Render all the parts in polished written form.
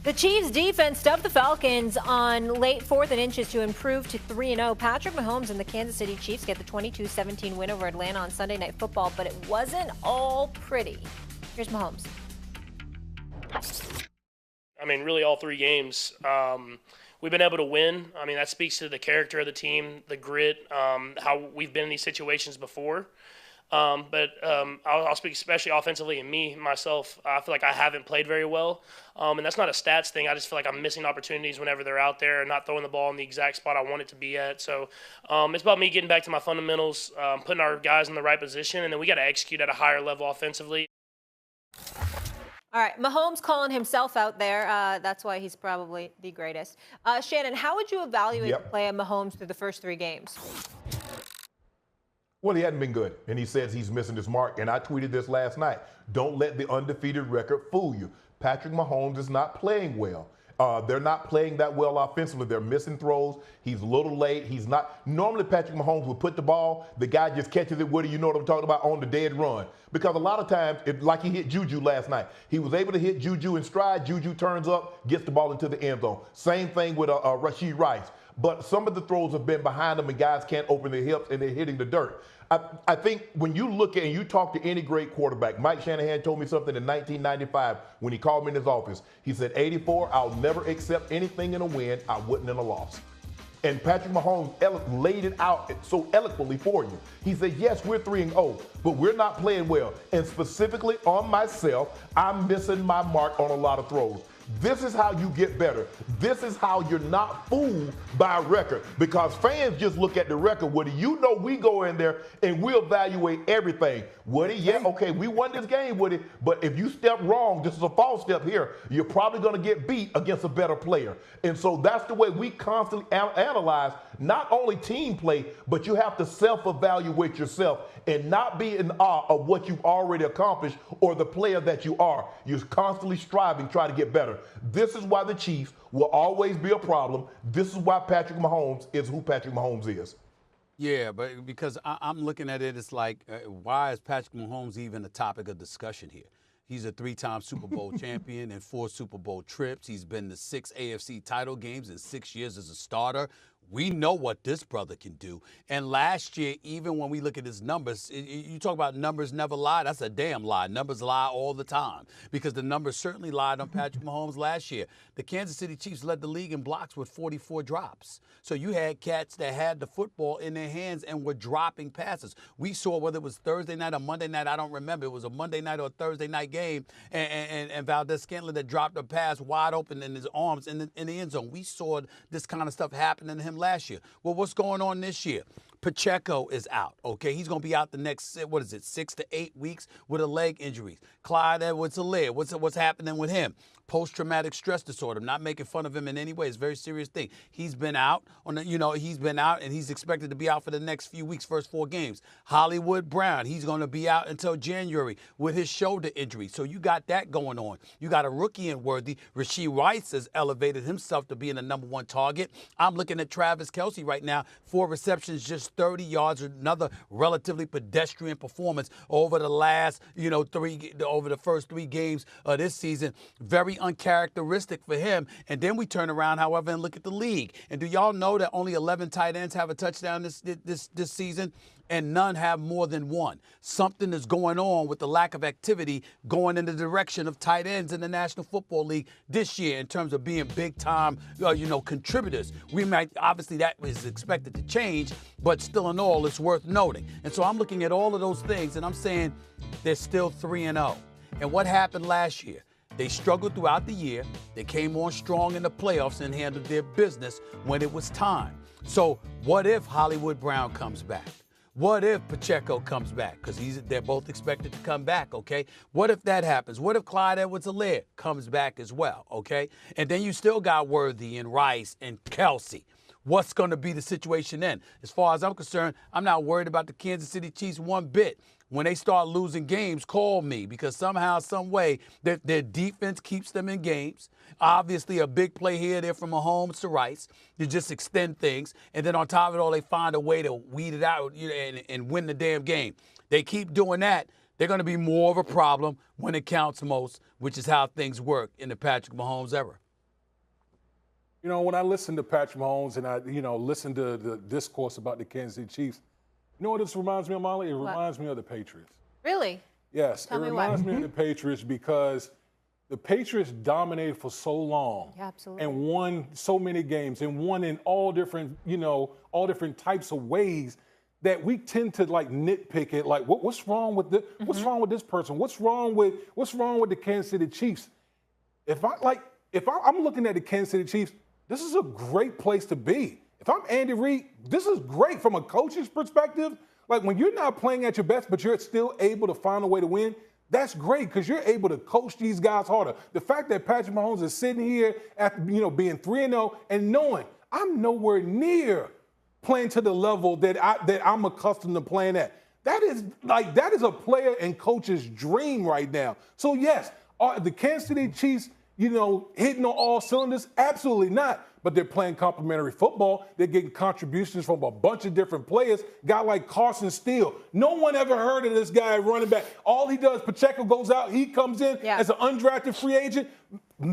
The Chiefs' defense stuffed the Falcons on late fourth and inches to improve to 3-0. Patrick Mahomes and the Kansas City Chiefs get the 22-17 win over Atlanta on Sunday Night Football, but it wasn't all pretty. Here's Mahomes. I mean, really all three games, we've been able to win. I mean, that speaks to the character of the team, the grit, how we've been in these situations before. But I'll speak especially offensively, and myself, I feel like I haven't played very well. And that's not a stats thing. I just feel like I'm missing opportunities whenever they're out there and not throwing the ball in the exact spot I want it to be at. So it's about me getting back to my fundamentals, putting our guys in the right position, and then we got to execute at a higher level offensively. All right, Mahomes calling himself out there. That's why he's probably the greatest. Shannon, how would you evaluate the play of Mahomes through the first three games? Well, he hadn't been good, and he says he's missing his mark. And I tweeted this last night. Don't let the undefeated record fool you. Patrick Mahomes is not playing well. They're not playing that well offensively. They're missing throws. He's a little late. He's not. Normally, Patrick Mahomes would put the ball. The guy just catches it. What do you know what I'm talking about? On the dead run. Because a lot of times, like he hit Juju last night. He was able to hit Juju in stride. Juju turns up, gets the ball into the end zone. Same thing with Rashee Rice. But some of the throws have been behind him, and guys can't open their hips, and they're hitting the dirt. I think when you look at and you talk to any great quarterback, Mike Shanahan told me something in 1995 when he called me in his office. He said, 84, I'll never accept anything in a win I wouldn't in a loss. And Patrick Mahomes laid it out so eloquently for you. He said, yes, we're 3-0, but we're not playing well. And specifically on myself, I'm missing my mark on a lot of throws. This is how you get better. This is how you're not fooled by a record, because fans just look at the record. Woody, you know we go in there and we evaluate everything. Woody, yeah, okay, we won this game, Woody, but if you step wrong, this is a false step here, you're probably going to get beat against a better player. And so that's the way we constantly analyze not only team play, but you have to self-evaluate yourself and not be in awe of what you've already accomplished or the player that you are. You're constantly striving, trying to get better. This is why the Chiefs will always be a problem. This is why Patrick Mahomes is who Patrick Mahomes is. Yeah, but because I'm looking at it, it's like, why is Patrick Mahomes even a topic of discussion here? He's a three-time Super Bowl champion and 4 Super Bowl trips. He's been to 6 AFC title games in 6 years as a starter. We know what this brother can do. And last year, even when we look at his numbers, you talk about numbers never lie. That's a damn lie. Numbers lie all the time, because the numbers certainly lied on Patrick Mahomes last year. The Kansas City Chiefs led the league in blocks with 44 drops. So you had cats that had the football in their hands and were dropping passes. We saw, whether it was Thursday night or Monday night, I don't remember. It was a Monday night or a Thursday night game, and Valdez-Scantling that dropped a pass wide open in his arms in the end zone. We saw this kind of stuff happening to him last year. Well, what's going on this year? Pacheco is out, okay? He's going to be out the next, 6 to 8 weeks with a leg injury. Clyde Edwards-Helaire, what's happening with him? Post-traumatic stress disorder. I'm not making fun of him in any way. It's a very serious thing. He's been out he's been out, and he's expected to be out for the next few weeks, first 4 games. Hollywood Brown, he's going to be out until January with his shoulder injury. So you got that going on. You got a rookie in Worthy. Rashee Rice has elevated himself to being the -- target. I'm looking at Travis Kelce right now. 4 receptions, just 30 yards, another relatively pedestrian performance over the last, over the first 3 games of this season. Very uncharacteristic for him. And then we turn around, however, and look at the league. And do y'all know that only 11 tight ends have a touchdown this season? And none have more than 1. Something is going on with the lack of activity going in the direction of tight ends in the National Football League this year in terms of being big-time, contributors. We might, obviously that is expected to change, but still in all, it's worth noting. And so I'm looking at all of those things, and I'm saying they're still 3-0. And what happened last year? They struggled throughout the year. They came on strong in the playoffs and handled their business when it was time. So what if Hollywood Brown comes back? What if Pacheco comes back? Because they're both expected to come back, okay? What if that happens? What if Clyde Edwards-Helaire comes back as well, okay? And then you still got Worthy and Rice and Kelce. What's going to be the situation then? As far as I'm concerned, I'm not worried about the Kansas City Chiefs one bit. When they start losing games, call me, because somehow, some way, their defense keeps them in games. Obviously, a big play here, there from Mahomes to Rice to just extend things. And then on top of it all, they find a way to weed it out and win the damn game. They keep doing that, they're going to be more of a problem when it counts most, which is how things work in the Patrick Mahomes era. You know, when I listen to Patrick Mahomes and I, listen to the discourse about the Kansas City Chiefs, you know what this reminds me of, Molly? It reminds me of the Patriots. Really? Yes, Tell it me reminds what. me of the Patriots because the Patriots dominated for so long. Yeah, absolutely. And won so many games and won in all different, all different types of ways that we tend to like nitpick it. Like, what's wrong with what's wrong with this person? What's wrong with the Kansas City Chiefs? If I'm looking at the Kansas City Chiefs, this is a great place to be. If I'm Andy Reid, this is great from a coach's perspective. Like when you're not playing at your best, but you're still able to find a way to win, that's great because you're able to coach these guys harder. The fact that Patrick Mahomes is sitting here after being 3-0 and knowing I'm nowhere near playing to the level that I'm accustomed to playing at. That is a player and coach's dream right now. So yes, are the Kansas City Chiefs, hitting on all cylinders? Absolutely not. But they're playing complementary football. They're getting contributions from a bunch of different players. Guy like Carson Steele. No one ever heard of this guy running back. All he does, Pacheco goes out, he comes in as an undrafted free agent,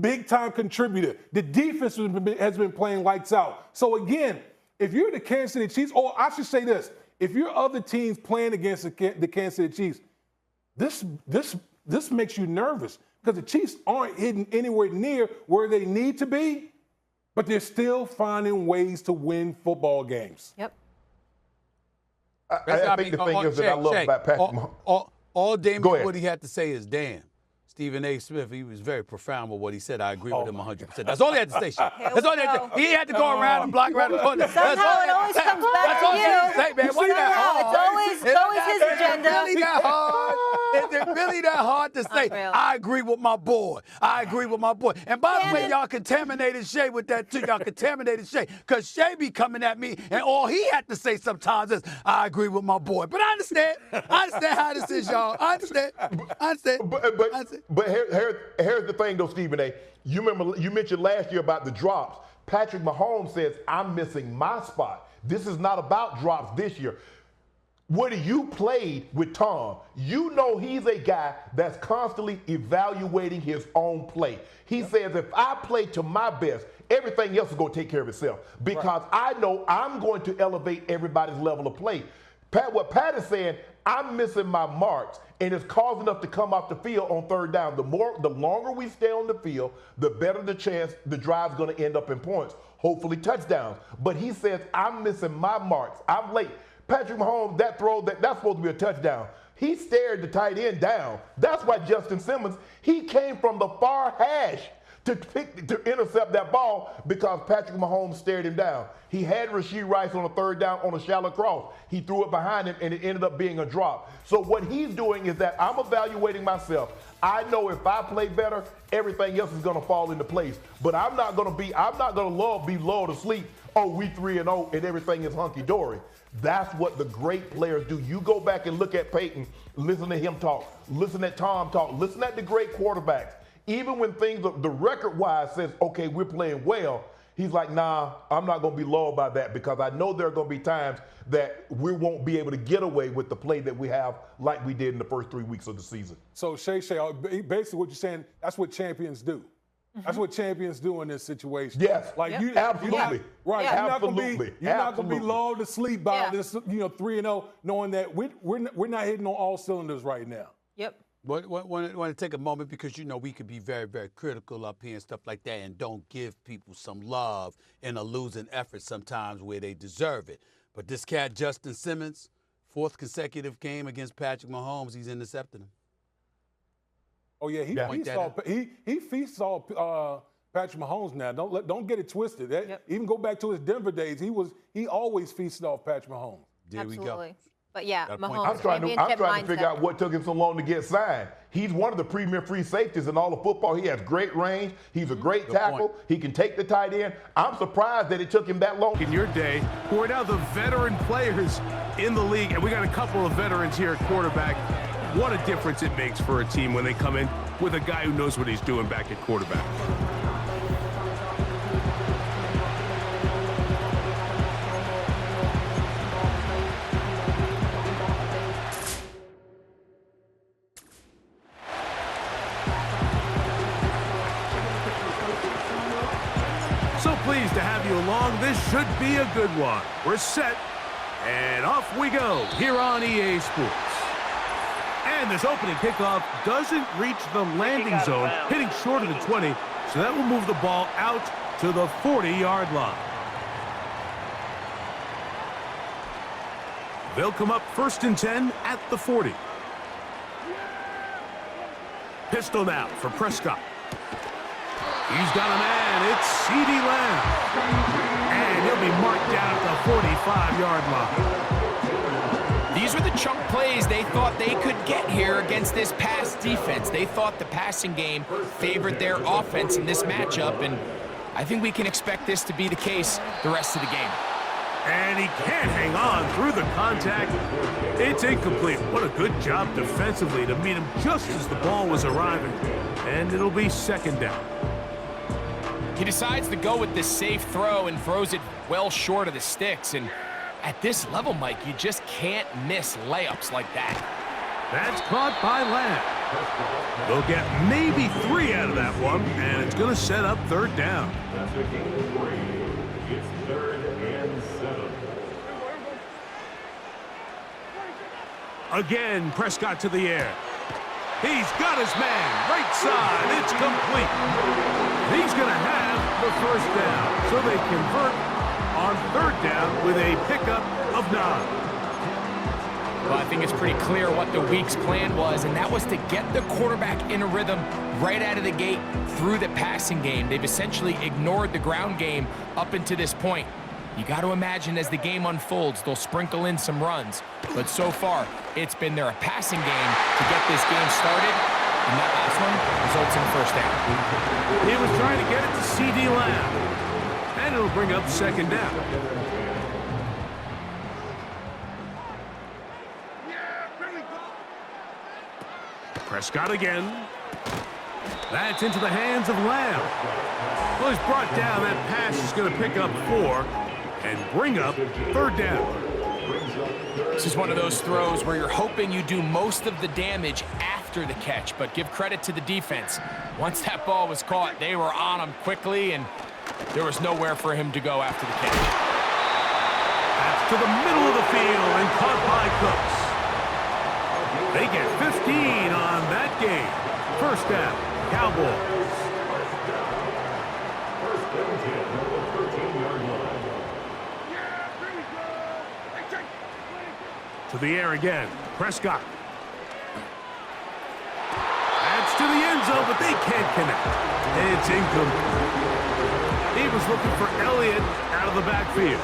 big-time contributor. The defense has been playing lights out. So again, if you're the Kansas City Chiefs, or I should say this, if you're other teams playing against the Kansas City Chiefs, this makes you nervous because the Chiefs aren't hitting anywhere near where they need to be, but they're still finding ways to win football games. Yep. I think the thing is that I love about Patrick Mahomes. All Damian Woody had to say is, damn. Stephen A. Smith, he was very profound with what he said. I agree with him 100%. That's all he had to say. That's all he had to say. He had to go around and block around the corner. Somehow it always comes back to you. Somehow it's always his agenda. Really that hard? Is it really that hard to say, I agree with my boy. I agree with my boy. And by the way, y'all contaminated Shay with that too. Y'all contaminated Shay. Because Shay be coming at me, and all he had to say sometimes is, I agree with my boy. But I understand. I understand how this is, y'all. I understand. But here's the thing, though, Stephen A. You mentioned last year about the drops. Patrick Mahomes says, I'm missing my spot. This is not about drops this year. Woody, you played with Tom. You know he's a guy that's constantly evaluating his own play. He says, if I play to my best, everything else is going to take care of itself because I know I'm going to elevate everybody's level of play. What Pat is saying, I'm missing my marks, and it's causing us to come off the field on third down. The longer we stay on the field, the better the chance the drive's going to end up in points, hopefully touchdowns. But he says, I'm missing my marks. I'm late. Patrick Mahomes, that throw, that's supposed to be a touchdown. He stared the tight end down. That's why Justin Simmons, he came from the far hash to intercept that ball because Patrick Mahomes stared him down. He had Rashee Rice on a third down on a shallow cross. He threw it behind him, and it ended up being a drop. So what he's doing is that I'm evaluating myself. I know if I play better, everything else is going to fall into place. But I'm not going to be lulled to sleep. Oh, we 3-0 and everything is hunky-dory. That's what the great players do. You go back and look at Peyton, listen to him talk, listen at Tom talk, listen at the great quarterbacks. Even when things, the record-wise says, okay, we're playing well, he's like, nah, I'm not going to be lulled by that because I know there are going to be times that we won't be able to get away with the play that we have like we did in the first 3 weeks of the season. So, Shay, basically what you're saying, that's what champions do. That's what champions do in this situation. Yes, absolutely. Right, absolutely. You're not going to be lulled to sleep by this, 3-0, knowing that we're not hitting on all cylinders right now. Yep. Want to take a moment because, we could be very, very critical up here and stuff like that and don't give people some love in a losing effort sometimes where they deserve it. But this cat, Justin Simmons, 4th consecutive game against Patrick Mahomes, he's intercepted him. Oh, yeah, he feasts off Patrick Mahomes now. Don't get it twisted. Even go back to his Denver days. He always feasted off Patrick Mahomes. There we go. But yeah, Mahomes. I'm trying to figure out what took him so long to get signed. He's one of the premier free safeties in all of football. He has great range. He's a great tackle. He can take the tight end. I'm surprised that it took him that long. In your day, who are now the veteran players in the league, and we got a couple of veterans here at quarterback. What a difference it makes for a team when they come in with a guy who knows what he's doing back at quarterback. So pleased to have you along. This should be a good one. We're set, and off we go here on EA Sports. And this opening kickoff doesn't reach the landing zone, hitting short of the 20, so that will move the ball out to the 40-yard line. They'll come up 1st and 10 at the 40. Pistol now for Prescott. He's got a man. It's CeeDee Lamb. And he'll be marked down at the 45-yard line. These were the chunk plays they thought they could get here against this pass defense. They thought the passing game favored their offense in this matchup, and I think we can expect this to be the case the rest of the game. And he can't hang on through the contact. It's incomplete. What a good job defensively to meet him just as the ball was arriving. And it'll be 2nd down. He decides to go with this safe throw and throws it well short of the sticks. And at this level, Mike, you just can't miss layups like that. That's caught by Lamb. They'll get maybe 3 out of that one, and it's going to set up 3rd down. It's 3rd and 7. Again, Prescott to the air. He's got his man. Right side. It's complete. He's going to have the 1st down. So they convert on 3rd down with a pickup of 9. Well, I think it's pretty clear what the week's plan was, and that was to get the quarterback in a rhythm right out of the gate through the passing game. They've essentially ignored the ground game up until this point. You got to imagine as the game unfolds, they'll sprinkle in some runs. But so far, it's been their passing game to get this game started, and that last one results in a 1st down. He was trying to get it to CeeDee Lamb, and it'll bring up 2nd down. Prescott again. That's into the hands of Lamb. Well, he's brought down. That pass is going to pick up 4 and bring up 3rd down. This is one of those throws where you're hoping you do most of the damage after the catch, but give credit to the defense. Once that ball was caught, they were on him quickly, and there was nowhere for him to go after the catch. That's to the middle of the field and caught by Cooks. They get 15 on that game. 1st down, Cowboys. To the air again, Prescott. That's to the end zone, but they can't connect. It's incomplete. He was looking for Elliott out of the backfield.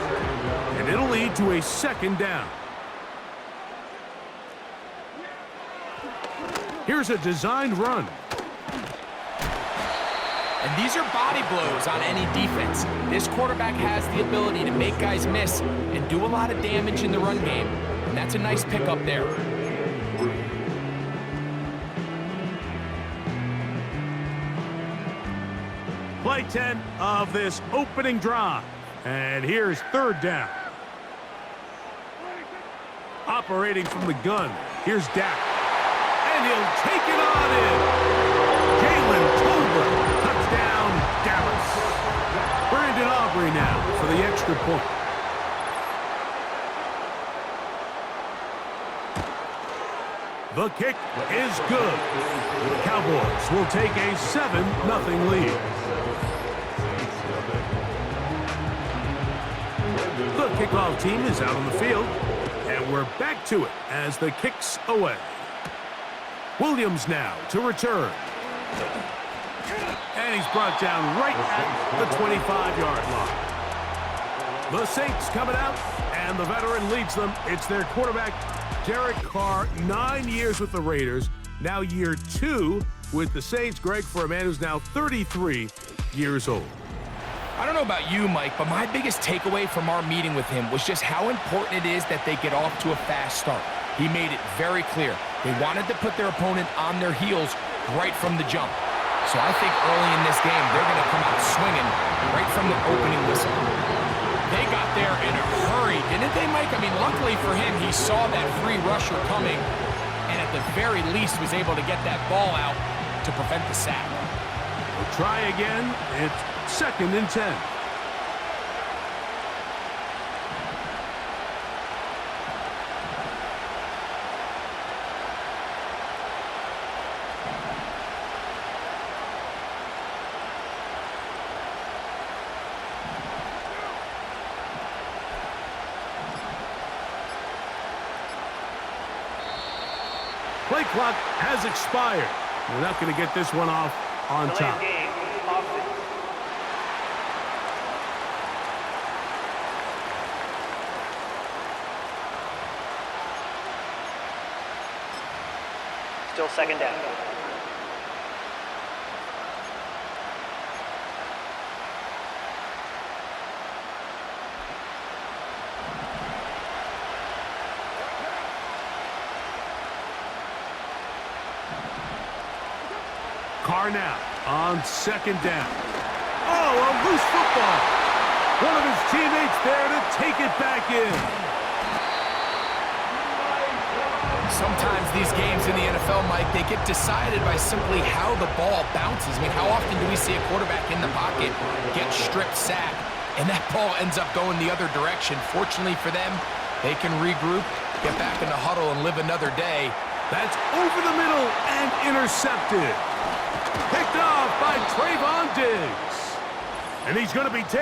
And it'll lead to a 2nd down. Here's a designed run. And these are body blows on any defense. This quarterback has the ability to make guys miss and do a lot of damage in the run game. And that's a nice pickup there. Play 10 of this opening drive. And here's 3rd down. Operating from the gun, here's Dak. And he'll take it on in. Jalen Tolbert, touchdown, Dallas. Brandon Aubrey now for the extra point. The kick is good. The Cowboys will take a 7-0 lead. The kickoff team is out on the field, and we're back to it as the kick's away. Williams now to return. And he's brought down right at the 25-yard line. The Saints coming out, and the veteran leads them. It's their quarterback, Derek Carr, 9 years with the Raiders, now year 2 with the Saints. Greg, for a man who's now 33 years old. I don't know about you, Mike, but my biggest takeaway from our meeting with him was just how important it is that they get off to a fast start. He made it very clear. They wanted to put their opponent on their heels right from the jump. So I think early in this game, they're going to come out swinging right from the opening whistle. They got there in a hurry, didn't they, Mike? I mean, luckily for him, he saw that free rusher coming, and at the very least was able to get that ball out to prevent the sack. We'll try again. It's 2nd and 10. play clock has expired. They're not going to get this one off on top. Game, offense. Still second down. Carr now on second down. Oh, a loose football. One of his teammates there to take it back in. Sometimes these games in the NFL, Mike, they get decided by simply how the ball bounces. I mean, how often do we see a quarterback in the pocket get stripped sack, and that ball ends up going the other direction? Fortunately for them, they can regroup, get back in the huddle, and live another day. That's over the middle and intercepted. Picked off by Trayvon Diggs. And he's going to be taken.